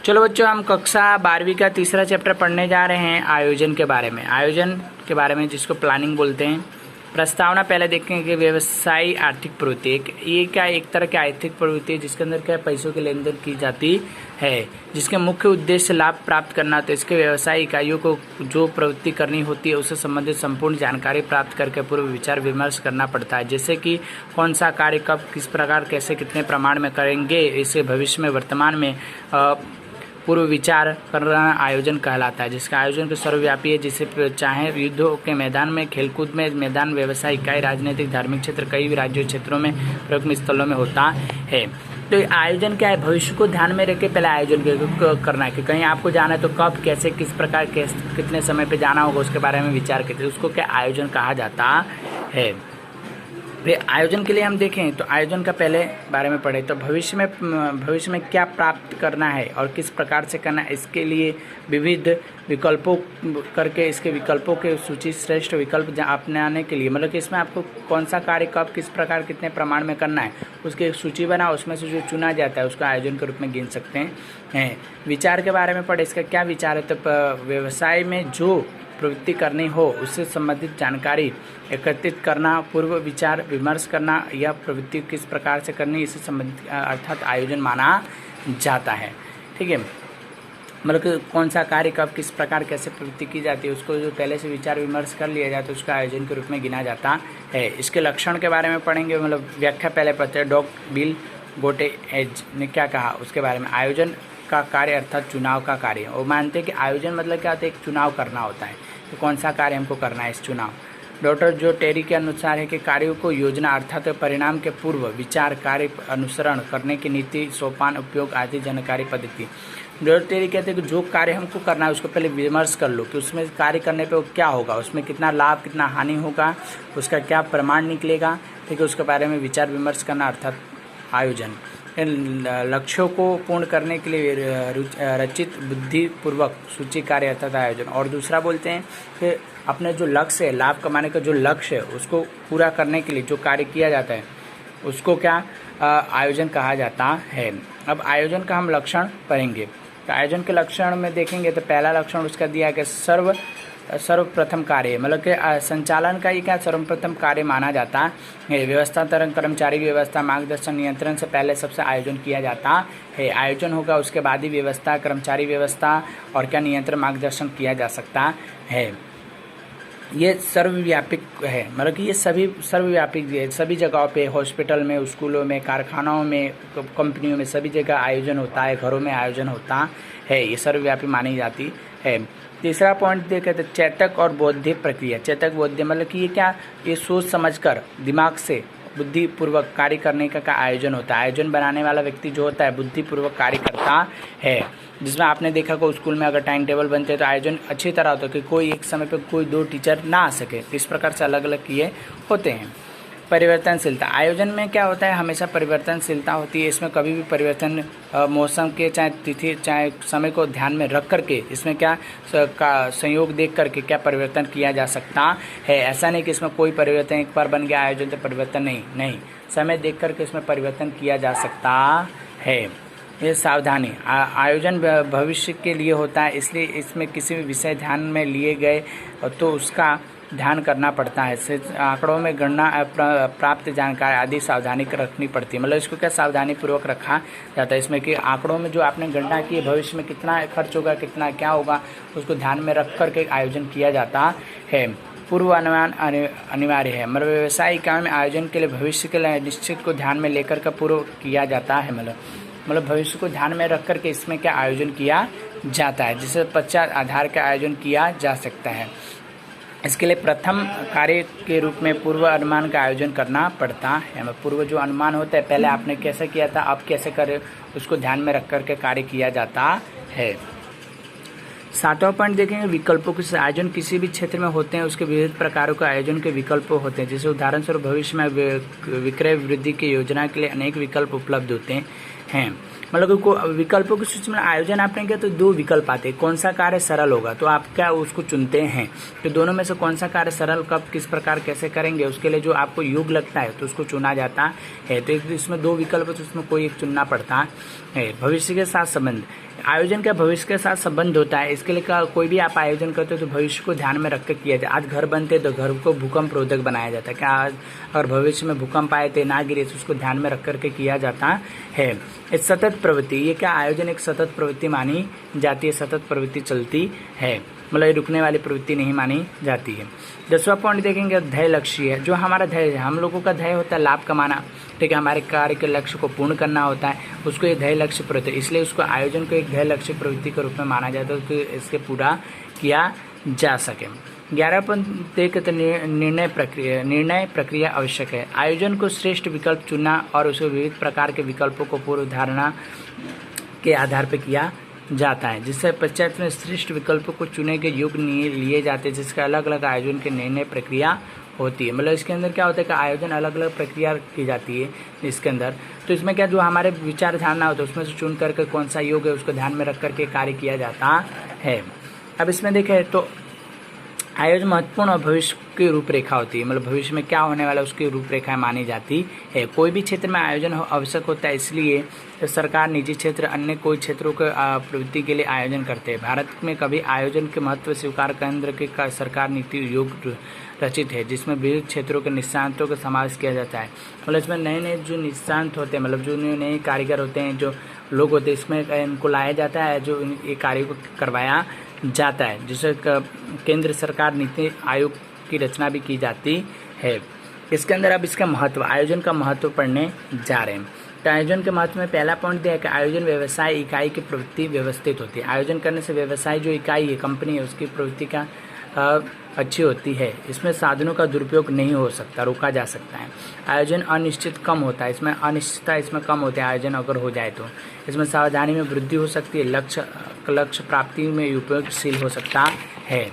चलो बच्चों, हम कक्षा 12वीं का तीसरा चैप्टर पढ़ने जा रहे हैं आयोजन के बारे में। आयोजन के बारे में जिसको प्लानिंग बोलते हैं। प्रस्तावना पहले देखेंगे कि व्यवसायी आर्थिक प्रवृत्ति एक तरह की आर्थिक प्रवृत्ति है जिसके अंदर क्या पैसों की लेन देन की जाती है, जिसके मुख्य उद्देश्य लाभ प्राप्त करना। तो इसके व्यवसायी इकाइयों को जो प्रवृत्ति करनी होती है उससे संबंधित संपूर्ण जानकारी प्राप्त करके पूर्व विचार विमर्श करना पड़ता है। जैसे कि कौन सा कार्य कब किस प्रकार कैसे कितने प्रमाण में करेंगे, इसे भविष्य में वर्तमान में पूर्व विचार करना आयोजन कहलाता है। जिसका आयोजन तो सर्वव्यापी है, जिसे चाहे युद्धों के मैदान में, खेलकूद में मैदान, व्यवसाय इकाई, राजनीतिक धार्मिक क्षेत्र, कई भी राज्यों क्षेत्रों में प्रमुख स्थलों में होता है। तो आयोजन क्या है, भविष्य को ध्यान में रख के पहले आयोजन करना है कि कहीं आपको जाना है तो कब कैसे किस प्रकार कितने समय पे जाना होगा उसके बारे में विचार करते, उसको क्या आयोजन कहा जाता है। आयोजन के लिए हम देखें तो आयोजन का पहले बारे में पढ़े तो भविष्य में क्या प्राप्त करना है और किस प्रकार से करना है, इसके लिए विविध विकल्पों करके इसके विकल्पों के सूची श्रेष्ठ विकल्प अपनाने के लिए, मतलब कि इसमें आपको कौन सा कार्य कब किस प्रकार कितने प्रमाण में करना है उसकी एक सूची बना, उसमें से जो चुना जाता है उसका आयोजन के रूप में गिन सकते हैं। विचार के बारे में पढ़े, इसका क्या विचार है। तो व्यवसाय में जो प्रवृत्ति करनी हो उससे संबंधित जानकारी एकत्रित करना, पूर्व विचार विमर्श करना, यह प्रवृत्ति किस प्रकार से करनी इससे संबंधित अर्थात आयोजन माना जाता है। ठीक है, मतलब कि कौन सा कार्य कब किस प्रकार कैसे प्रवृत्ति की जाती है उसको जो पहले से विचार विमर्श कर लिया जाए तो उसका आयोजन के रूप में गिना जाता है। इसके लक्षण के बारे में पढ़ेंगे, मतलब व्याख्या पहले पढ़ते हैं। डॉग बिल गोटे एज ने क्या कहा उसके बारे में। आयोजन का कार्य अर्थात चुनाव का कार्य, वो मानते हैं कि आयोजन मतलब क्या होता है, एक चुनाव करना होता है, तो कौन सा कार्य हमको करना है इस चुनाव। डॉक्टर जो टेरी के अनुसार है कि कार्यों को योजना अर्थात परिणाम के पूर्व विचार, कार्य अनुसरण करने की नीति, सोपान, उपयोग आदि जानकारी पद्धति। डॉक्टर टेरी कहते हैं कि जो कार्य हमको करना है उसको पहले विमर्श कर लो कि उसमें कार्य करने पे वो क्या होगा, उसमें कितना लाभ कितना हानि होगा, उसका क्या प्रमाण निकलेगा। ठीक है, उसके बारे में विचार विमर्श करना अर्थात आयोजन। लक्ष्यों को पूर्ण करने के लिए रचित बुद्धिपूर्वक सूची कार्य अर्थात आयोजन। और दूसरा बोलते हैं कि अपने जो लक्ष्य है, लाभ कमाने का जो लक्ष्य है उसको पूरा करने के लिए जो कार्य किया जाता है उसको क्या आयोजन कहा जाता है। अब आयोजन का हम लक्षण पढ़ेंगे। तो आयोजन के लक्षण में देखेंगे तो पहला लक्षण उसका दिया है कि सर्वप्रथम कार्य, मतलब कि संचालन का ही क्या सर्वप्रथम कार्य माना जाता है। व्यवस्था तरंग कर्मचारी व्यवस्था मार्गदर्शन नियंत्रण से पहले सबसे आयोजन किया जाता है। आयोजन होगा उसके बाद ही व्यवस्था कर्मचारी व्यवस्था और क्या नियंत्रण मार्गदर्शन किया जा सकता है। ये सर्वव्यापी है, मतलब कि ये सभी सर्वव्यापी है, सभी जगहों पे, हॉस्पिटल में, स्कूलों में, कारखानों में, कंपनियों में, सभी जगह आयोजन होता है, घरों में आयोजन होता है, ये सर्वव्यापी मानी जाती है। तीसरा पॉइंट देखें तो चेतक और बौद्धिक प्रक्रिया। चेतक बौद्धिक मतलब कि ये क्या, ये सोच समझकर दिमाग से बुद्धिपूर्वक कार्य करने का आयोजन होता है। आयोजन बनाने वाला व्यक्ति जो होता है बुद्धिपूर्वक कार्य करता है, जिसमें आपने देखा को स्कूल में अगर टाइम टेबल बनते हैं तो आयोजन अच्छी तरह होता है कि कोई एक समय पे कोई दो टीचर ना आ सके, इस प्रकार से अलग अलग किए होते हैं। परिवर्तनशीलता, आयोजन में क्या होता है, हमेशा परिवर्तनशीलता होती है। इसमें कभी भी परिवर्तन मौसम के चाहे तिथि चाहे समय को ध्यान में रख करके इसमें क्या संयोग देख करके क्या परिवर्तन किया जा सकता है। ऐसा नहीं कि इसमें कोई परिवर्तन एक बार बन गया आयोजन तो परिवर्तन नहीं, समय देख करके इसमें परिवर्तन किया जा सकता है। ये सावधानी, आयोजन भविष्य के लिए होता है, इसलिए इसमें किसी भी विषय ध्यान में लिए गए तो उसका ध्यान करना पड़ता है। आंकड़ों में गणना प्राप्त जानकारी आदि सावधानी रखनी पड़ती है, मतलब इसको क्या सावधानी पूर्वक रखा जाता है। इसमें कि आंकड़ों में जो आपने गणना की है भविष्य में कितना खर्च होगा कितना क्या होगा उसको ध्यान में रख करके आयोजन किया जाता है। पूर्व अनुमान अनिवार्य है, मतलब व्यवसाय इकाई में आयोजन के लिए भविष्य के लिए निश्चित को ध्यान में लेकर का पूर्व किया जाता है, मतलब भविष्य को ध्यान में रख करके इसमें क्या आयोजन किया जाता है, जिससे पश्चात आधार का आयोजन किया जा सकता है। इसके लिए प्रथम कार्य के रूप में पूर्व अनुमान का आयोजन करना पड़ता है। पूर्व जो अनुमान होता है पहले आपने कैसे किया था अब कैसे करें उसको ध्यान में रख करके कार्य किया जाता है। सातवां पॉइंट देखेंगे विकल्पों के आयोजन किसी भी क्षेत्र में होते हैं उसके विविध प्रकारों के आयोजन के विकल्प होते हैं। जैसे उदाहरण स्वरूप भविष्य में विक्रय वृद्धि की योजना के लिए अनेक विकल्प उपलब्ध होते हैं। मतलब विकल्पों की सूची में आयोजन आपने किया तो दो विकल्प आते हैं, कौन सा कार्य सरल होगा तो आप क्या उसको चुनते हैं। तो दोनों में से कौन सा कार्य सरल कब किस प्रकार कैसे करेंगे उसके लिए जो आपको योग्य लगता है तो उसको चुना जाता है। तो इसमें दो विकल्प तो उसमें कोई एक चुनना पड़ता है। भविष्य के साथ संबंध, आयोजन का भविष्य के साथ संबंध होता है। इसके लिए कोई भी आप आयोजन करते हो तो भविष्य को ध्यान में रख कर किया जाए। आज घर बनते तो घर को भूकंप रोधक बनाया जाता है। क्या आज अगर भविष्य में भूकंप आए तो ना गिरे तो उसको ध्यान में रख करके किया जाता है। एक सतत प्रवृत्ति, ये क्या आयोजन एक सतत प्रवृत्ति मानी जाती है, सतत प्रवृत्ति चलती है, मतलब ये रुकने वाली प्रवृत्ति नहीं मानी जाती है। 10वां पॉइंट देखेंगे ध्येय लक्ष्य है। जो हमारा ध्येय है, हम लोगों का ध्येय होता है लाभ कमाना, ठीक है, हमारे कार्य के लक्ष्य को पूर्ण करना होता है, उसको ये ध्येय लक्ष्य प्रवृत्ति, इसलिए उसको आयोजन को एक ध्येय लक्ष्य प्रवृत्ति के रूप में माना जाता है कि इसके पूरा किया जा सके। 11 पॉइंट देखें तो निर्णय प्रक्रिया आवश्यक है। आयोजन को श्रेष्ठ विकल्प चुनना और उसे विविध प्रकार के विकल्पों को पूर्व धारणा के आधार पर किया जाता है, जिससे पश्चात में श्रेष्ठ विकल्पों को चुने के योग्य लिए जाते हैं, जिसका अलग अलग आयोजन के निर्णय प्रक्रिया होती है। मतलब इसके अंदर क्या होता है कि आयोजन अलग अलग प्रक्रिया की जाती है इसके अंदर। तो इसमें क्या जो हमारे विचार धारणा होता है उसमें से चुन करके कौन सा योग है उसको ध्यान में रख करके कार्य किया जाता है। अब इसमें देखें तो आयोजन महत्वपूर्ण और भविष्य की रूपरेखा होती है, मतलब भविष्य में क्या होने वाला है उसकी रूपरेखा मानी जाती है। कोई भी क्षेत्र में आयोजन आवश्यक होता है, इसलिए सरकार, निजी क्षेत्र, अन्य कोई क्षेत्रों के प्रवृत्ति के लिए आयोजन करते हैं। भारत में कभी आयोजन के महत्व स्वीकार केंद्र के सरकार नीति योग रचित है, जिसमें विविध क्षेत्रों के निष्णातों का समावेश किया जाता है। मतलब इसमें नए नए जो निष्णात होते हैं, मतलब जो नए नए कारीगर होते हैं, जो लोग होते हैं, इसमें इनको लाया जाता है, जो ये कार्य को करवाया जाता है, जिसे केंद्र सरकार नीति आयोग की रचना भी की जाती है। इसके अंदर अब इसका महत्व, आयोजन का महत्व पढ़ने जा रहे हैं। तो आयोजन के महत्व में पहला पॉइंट दिया है कि आयोजन व्यवसाय इकाई की प्रवृत्ति व्यवस्थित होती है। आयोजन करने से व्यवसाय जो इकाई है, कंपनी है, उसकी प्रवृत्ति का अच्छी होती है। इसमें साधनों का दुरुपयोग नहीं हो सकता, रोका जा सकता है। आयोजन अनिश्चित कम होता है, इसमें अनिश्चितता इसमें कम होती है आयोजन अगर हो जाए तो। इसमें सावधानी में वृद्धि हो सकती है, लक्ष्य प्राप्ति में उपयोगशील हो सकता है।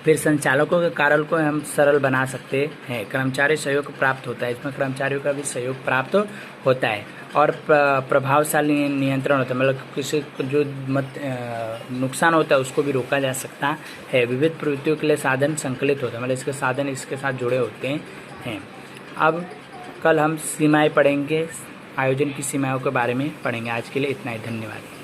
फिर संचालकों के कार्य को हम सरल बना सकते हैं। कर्मचारी सहयोग प्राप्त होता है, इसमें कर्मचारियों का भी सहयोग प्राप्त होता है। और प्रभावशाली नियंत्रण होता है, मतलब किसी को जो नुकसान होता है उसको भी रोका जा सकता है। विविध प्रवृत्तियों के लिए साधन संकलित होता है, मतलब इसके साधन इसके साथ जुड़े होते हैं। अब कल हम सीमाएं पढ़ेंगे, आयोजन की सीमाओं के बारे में पढ़ेंगे। आज के लिए इतना ही, धन्यवाद।